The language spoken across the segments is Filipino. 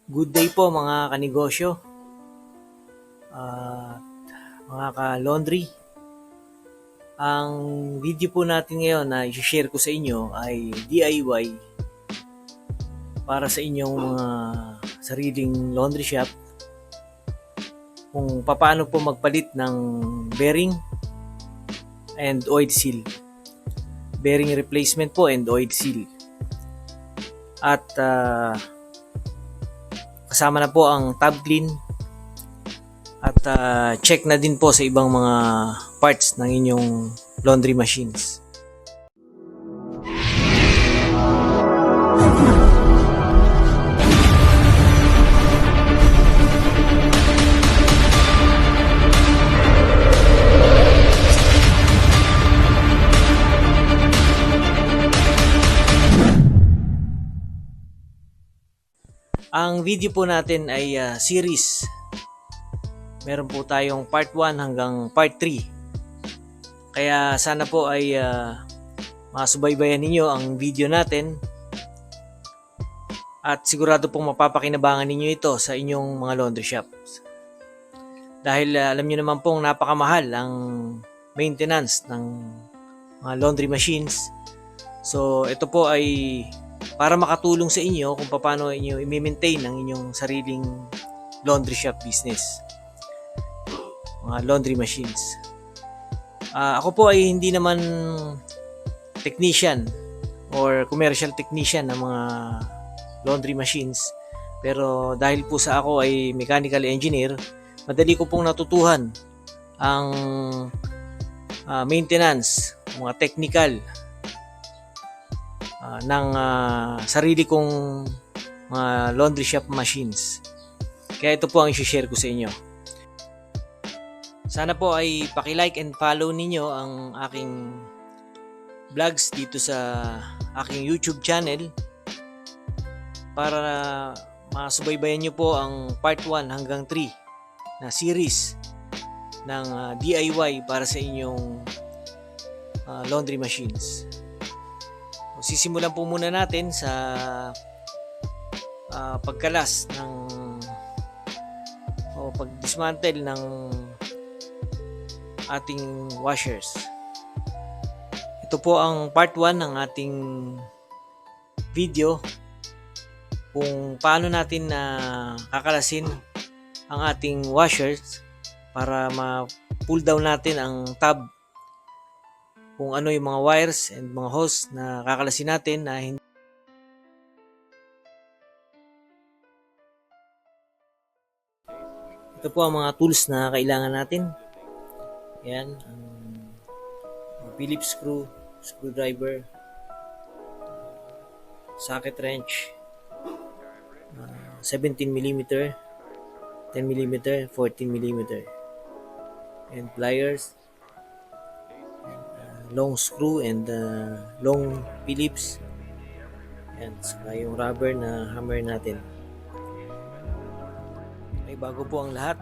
Good day po mga kanegosyo, at mga ka-laundry. Ang video po natin ngayon na i-share ko sa inyo ay DIY para sa inyong mga sariling laundry shop kung paano po magpalit ng bearing and oil seal. Bearing replacement po and oil seal. At kasama na po ang tab clean at check na din po sa ibang mga parts ng inyong laundry machines. Ang video po natin ay series. Meron po tayong part 1 hanggang part 3. Kaya sana po ay masubaybayan ninyo ang video natin. At sigurado pong mapapakinabangan ninyo ito sa inyong mga laundry shops. Dahil alam nyo naman pong napakamahal ang maintenance ng mga laundry machines. So ito po ay para makatulong sa inyo kung paano inyo i-maintain ang inyong sariling laundry shop business, mga laundry machines. Ako po ay hindi naman technician or commercial technician ng mga laundry machines, pero dahil po sa ako ay mechanical engineer, madali ko pong natutuhan ang maintenance, mga technical ng sarili kong mga laundry shop machines. Kaya ito po ang i-share ko sa inyo. Sana po ay paki-like and follow ninyo ang aking vlogs dito sa aking YouTube channel para masubaybayan nyo po ang part 1 hanggang 3 na series ng DIY para sa inyong laundry machines. Sisimulan po muna natin sa pagkalas ng o pag-dismantle ng ating washers. Ito po ang part 1 ng ating video kung paano natin kakalasin ang ating washers para ma-pull down natin ang tab, kung ano yung mga wires and mga hose na kakalasin natin na hindi. Ito po ang mga tools na kailangan natin. Yan, ang Phillips screw, screwdriver, socket wrench, 17mm, 10mm, 14mm, and pliers, long screw and long Phillips, and saka yung rubber na hammer natin. Ay, bago po ang lahat,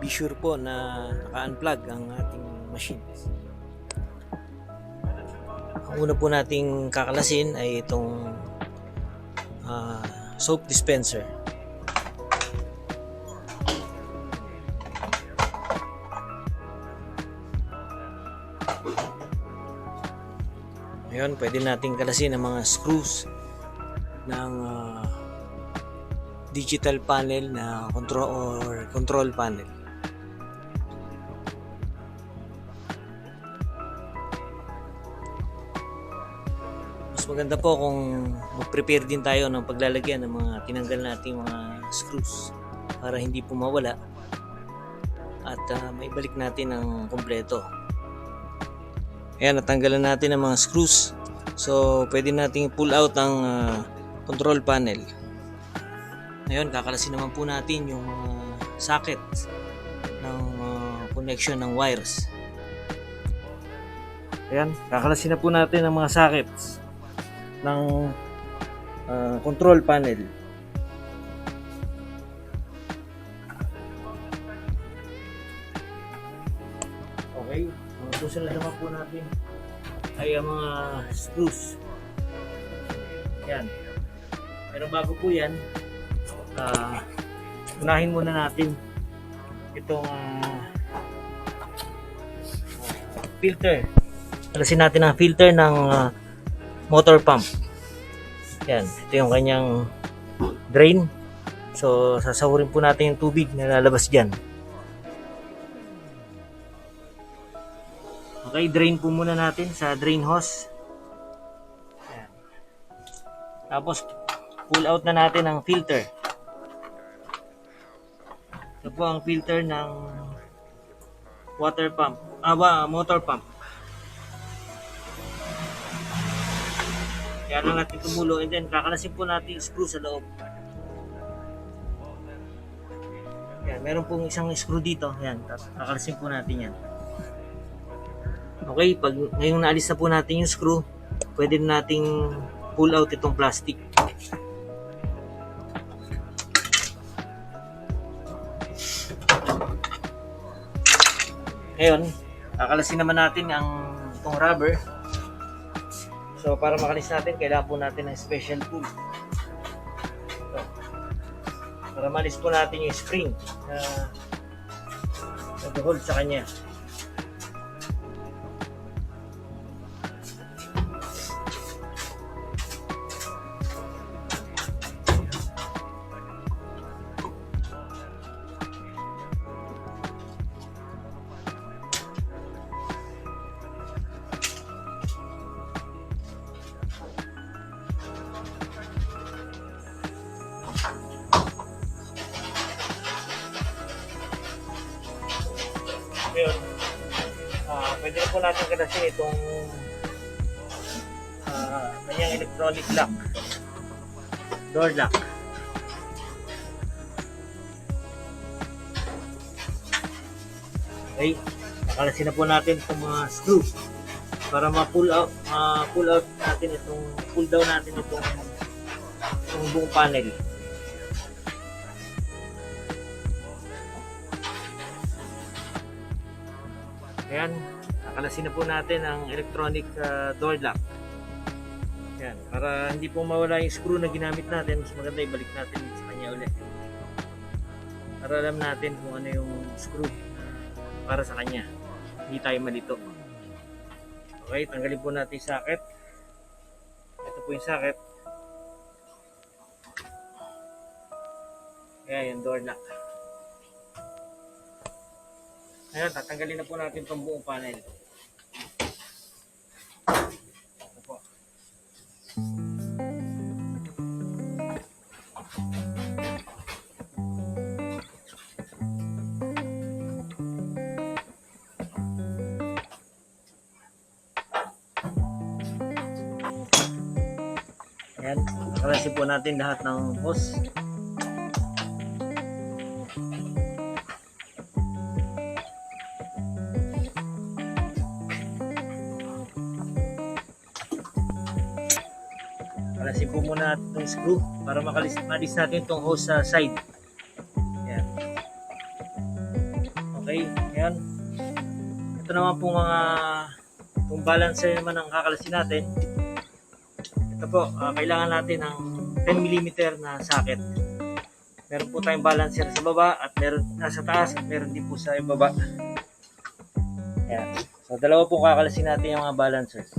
be sure po na naka-unplug ang ating machines. Ang una po nating kakalasin ay itong soap dispenser. Ngayon, pwede nating kalasin ang mga screws ng digital panel na control panel. Mas maganda po kung mag-prepare din tayo ng paglalagyan ng mga tinanggal nating mga screws para hindi po mawala at maibalik natin ang kompleto. Ayan, natanggalan natin ang mga screws. So, pwede nating pull out ang control panel. Ngayon, kakalasin naman po natin yung socket ng connection ng wires. Ayan, kakalasin na po natin ang mga sockets ng control panel. Okay, ang susunod naman po natin ay ang mga screws. Yan. Pero bago po yan, unahin muna natin itong filter. Alasin natin ang filter ng motor pump. Yan, ito yung kanyang drain. So, sasahurin po natin yung tubig na lalabas dyan. Okay, drain po muna natin sa drain hose. Yan. Tapos, pull out na natin ang filter. Ito po ang filter ng water pump, motor pump. Kaya lang natin tumulo, and then kakalasin po natin yung screw sa loob. Yan, meron pong isang screw dito. Yan, kakalasin po natin yan. Okay, pag ngayong naalis na po natin yung screw, pwede na nating pull out itong plastic. Ngayon, kakalasin naman natin itong rubber. So, para makalis natin, kailangan po natin ng special tool. So, para malis po natin yung spring na nag-hold sa kanya. Ngayon, pwede na po natin kalasin itong kanyang electronic lock, door lock. Okay, nakalasin na po natin itong mga screw para ma-pull out natin pull down natin itong buong panel. Ayan, nakalasin na po natin ang electronic door lock. Ayan, para hindi po mawala yung screw na ginamit natin, mas maganda ibalik natin sa kanya ulit. Para alam natin kung ano yung screw para sa kanya. Hindi tayo malito. Okay, tanggalin po natin yung socket. Ito po yung socket. Ayan, yung door lock. Ayan, tatanggalin na po natin itong buong panel. Ito po. Ayan, nakalasin po natin lahat ng hose. Kalasin po muna natin itong screw para malis natin itong hose sa side. Ayan. Okay, ayan. Ito naman po itong balancer naman ang kakalasin natin. Ito po, kailangan natin ng 10mm na socket. Meron po tayong balancer sa baba at meron nasa taas at meron din po sa ibaba. Ayan. So, dalawa po kakalasin natin yung mga balancers.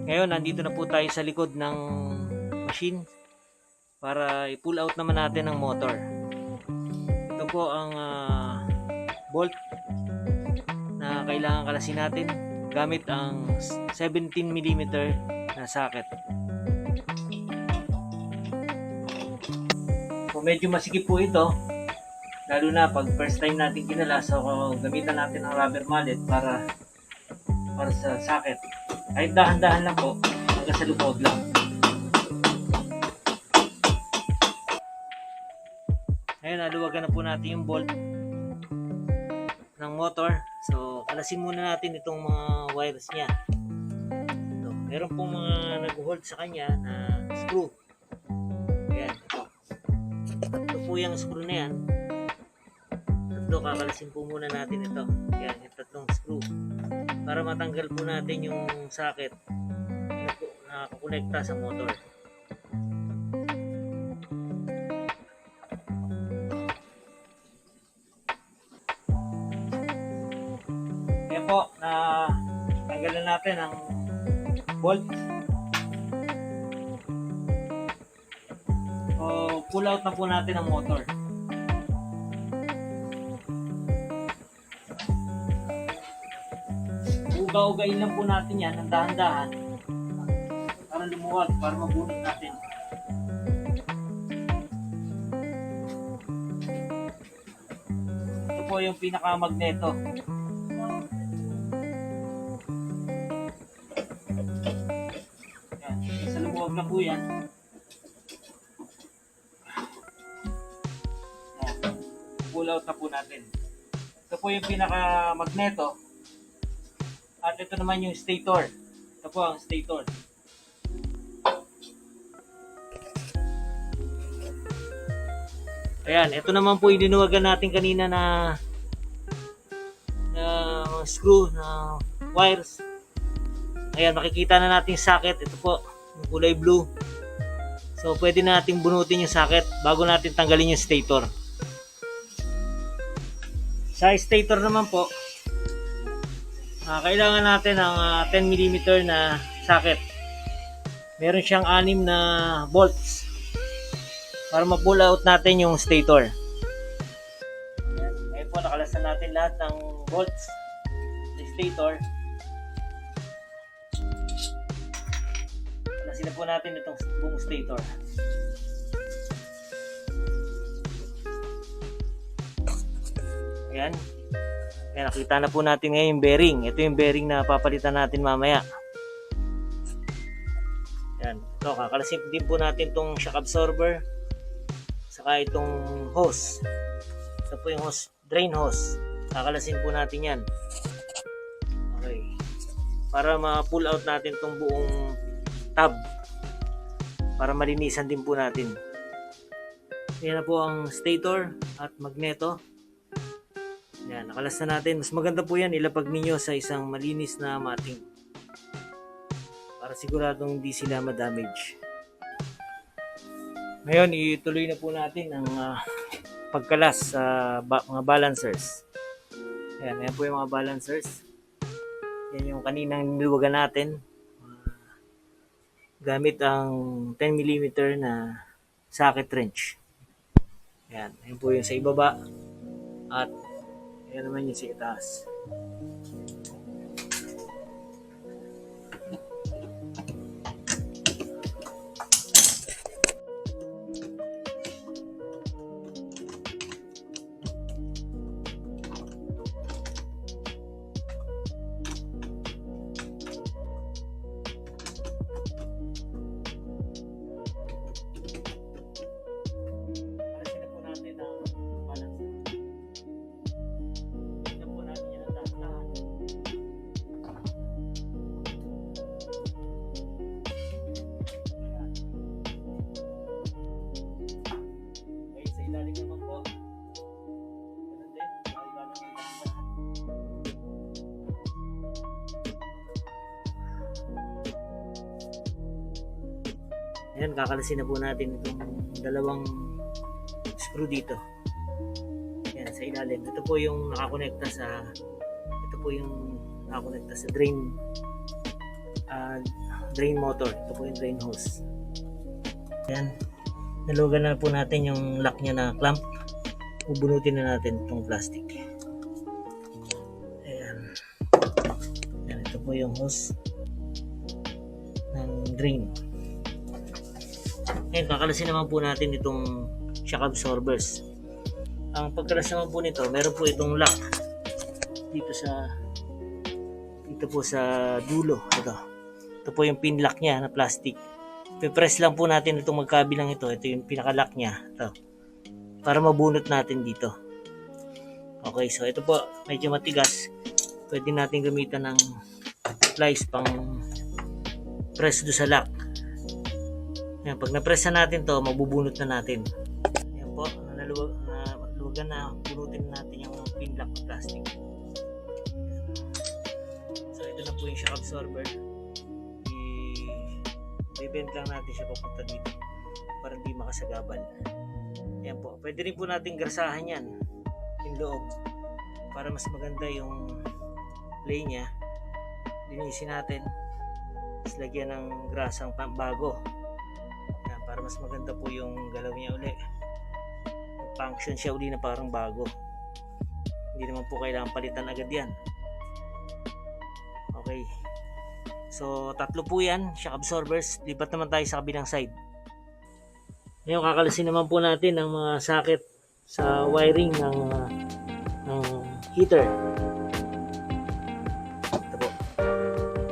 Ngayon, nandito na po tayo sa likod ng machine para i-pull out naman natin ang motor. Ito po ang bolt na kailangan kalasin natin gamit ang 17mm na socket. So, medyo masikip po ito, lalo na pag first time natin kinala. So, gamitan natin ang rubber mallet para sa socket. Kahit dahan-dahan lang po, hanggang sa loob lang. Ngayon, naluwagan na po natin yung bolt ng motor. So, kalasin muna natin itong mga wires niya. So, meron pong mga nag-hold sa kanya na screw. Ayan, ito. Ito po yung screw na yan. ito, kakalasin po muna natin ito. Yan, yung tatlong screw. Para matanggal po natin yung socket na nakakonekta sa motor. Yan po, na tanggalan natin ang bolt. So, pull out na po natin ang motor. Uga-ugain lang po natin yan ng dahan-dahan para lumuwag, para mabunot natin. Ito po yung pinaka-magneto. Yan. Sa lumuwag na po yan. Pull out na po natin. Ito po yung pinaka-magneto. At ito naman yung stator. Ito po ang stator. Ayan, ito naman po yung dinuwagan natin kanina na screw na wires. Ayan, makikita na natin yung socket. Ito po, yung kulay blue. So, pwede na natin bunutin yung socket bago natin tanggalin yung stator. Sa stator naman po, kailangan natin ng 10mm na socket. Meron siyang 6 na bolts para ma-pull out natin yung stator. Ayan po, nakalasan natin lahat ng bolts sa stator. Kalasin na po natin itong buong stator. Ayan. Ayan, nakita na po natin ngayon yung bearing. Ito yung bearing na papalitan natin mamaya. Ayan. Ito, kakalasin din po natin itong shock absorber. Saka itong hose. Ito po yung hose, drain hose. Kakalasin po natin yan. Okay. Para ma-pull out natin itong buong tab. Para malinisan din po natin. Ayan na po ang stator at magneto. Yan, nakalas na natin. Mas maganda po yan, ilapag ninyo sa isang malinis na mating para siguradong hindi sila ma-damage. Ngayon, ituloy na po natin ang pagkalas sa mga balancers. Ayan, ayan po yung mga balancers. Yan yung kaninang niluwagan natin. Gamit ang 10mm na socket wrench. Ayan, ayan po yung sa ibaba. At ayan naman yung sa itaas. Ayan, kakalasin na po natin itong dalawang screw dito. Ayan, sa ilalim. Ito po yung nakakonekta sa drain motor. Ito po yung drain hose. Ayan, nalugan na po natin yung lock niya na clamp. Bubunutin na natin itong plastic. Ayan. Ayan, ito po yung hose ng drain. Ngayon, kakalasin naman po natin itong shock absorbers. Ang pagkalas naman po nito, meron po itong lock dito po sa dulo. Ito po yung pin lock niya na plastic. Pipress lang po natin itong magkabilang ito. Ito yung pinaka-lock niya. Ito. Para mabunot natin dito. Okay, so ito po, medyo matigas. Pwede natin gamitan ng splice pang press do sa lock. Yan, pag na-press na natin to, mabubunot na natin. Yan po, naluwag wag na bunutin natin yung pin lock na plastic. So ito na po yung shock absorber. I-bend lang natin siya papunta dito para hindi makasagabal. Yan po. Pwede rin po natin grasahan yan yung loob para mas maganda yung play niya. Linisin natin, tapos lagyan ng grasang bago. Yan, para mas maganda po yung galaw niya uli. Function siya uli na parang bago. Hindi naman po kailangan palitan agad yan. Okay. So, tatlo po yan, shock absorbers. Lipat naman tayo sa kabilang side. Ngayon, kakalasin naman po natin ang mga socket sa wiring ng heater. Ito po.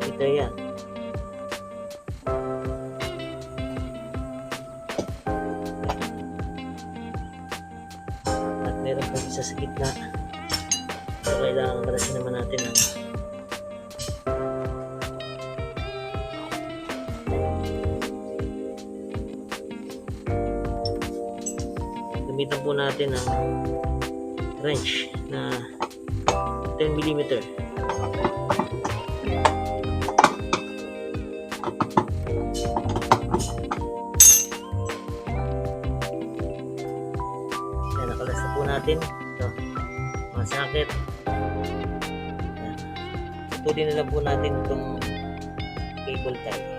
Heater yan. At meron po isa sa gitna. So, kailangan kalasin naman natin ang gamitan po natin ang wrench na 10mm. Yan, nakalas na po natin ito, mga socket. Yan. Tutulin na lang po natin itong cable tie.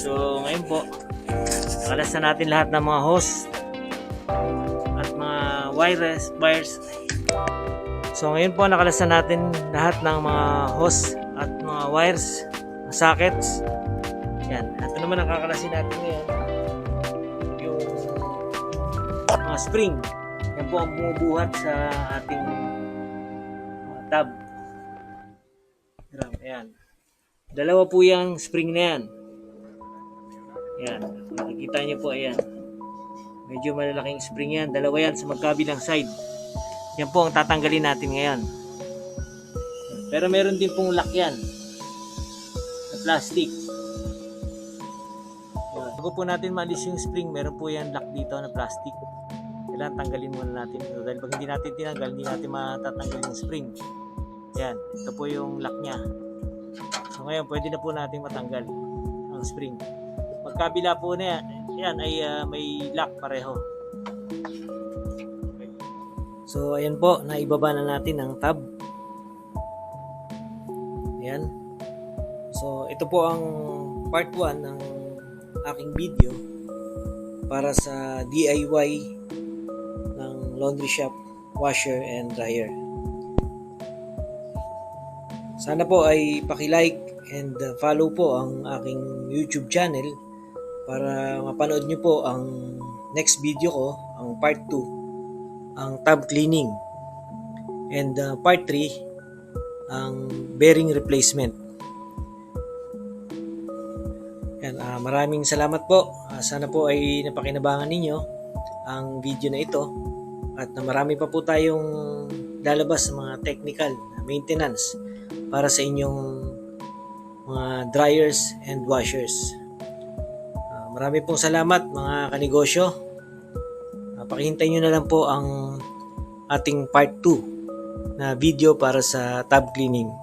So ngayon po, nakalas na natin lahat ng mga hose at mga wires. So ngayon po, nakalas na natin lahat ng mga hose at mga wires, sockets. Yan, ito naman ang kakalasin natin ngayon, yung mga spring. Yan po ang bumubuhat sa ating tab. Ayan, dalawa po yung spring na yan. Yan, makikita nyo po, ayan. Medyo malalaking spring yan. Dalawa yan sa magkabilang side. Yan po ang tatanggalin natin ngayon. Pero meron din pong lock yan na plastic. Yan. Bago po natin maalis yung spring, meron po yan lock dito na plastic. Kailangan tanggalin muna natin. So, dahil pag hindi natin tinanggal, hindi natin matatanggal yung spring. Yan, ito po yung lock nya. So ngayon, pwede na po natin matanggal ang spring. Magkabila po na yan ay may lock pareho. So ayan po, naibaba na natin ang tab. Ayan. So ito po ang part 1 ng aking video para sa DIY ng laundry shop washer and dryer. Sana po ay paki-like and follow po ang aking YouTube channel para mapanood nyo po ang next video ko, ang part 2, ang tab cleaning, and part 3, ang bearing replacement. Yan, maraming salamat po. Sana po ay napakinabangan ninyo ang video na ito at na marami pa po tayong lalabas sa mga technical maintenance para sa inyong mga dryers and washers. Marami pong salamat mga kanegosyo. Pakihintay nyo na lang po ang ating part 2 na video para sa tab cleaning.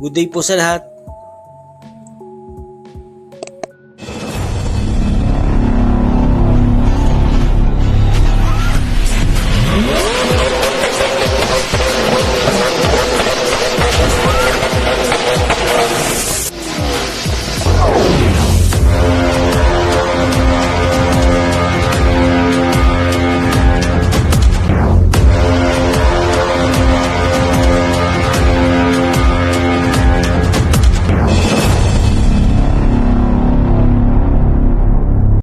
Good day po sa lahat.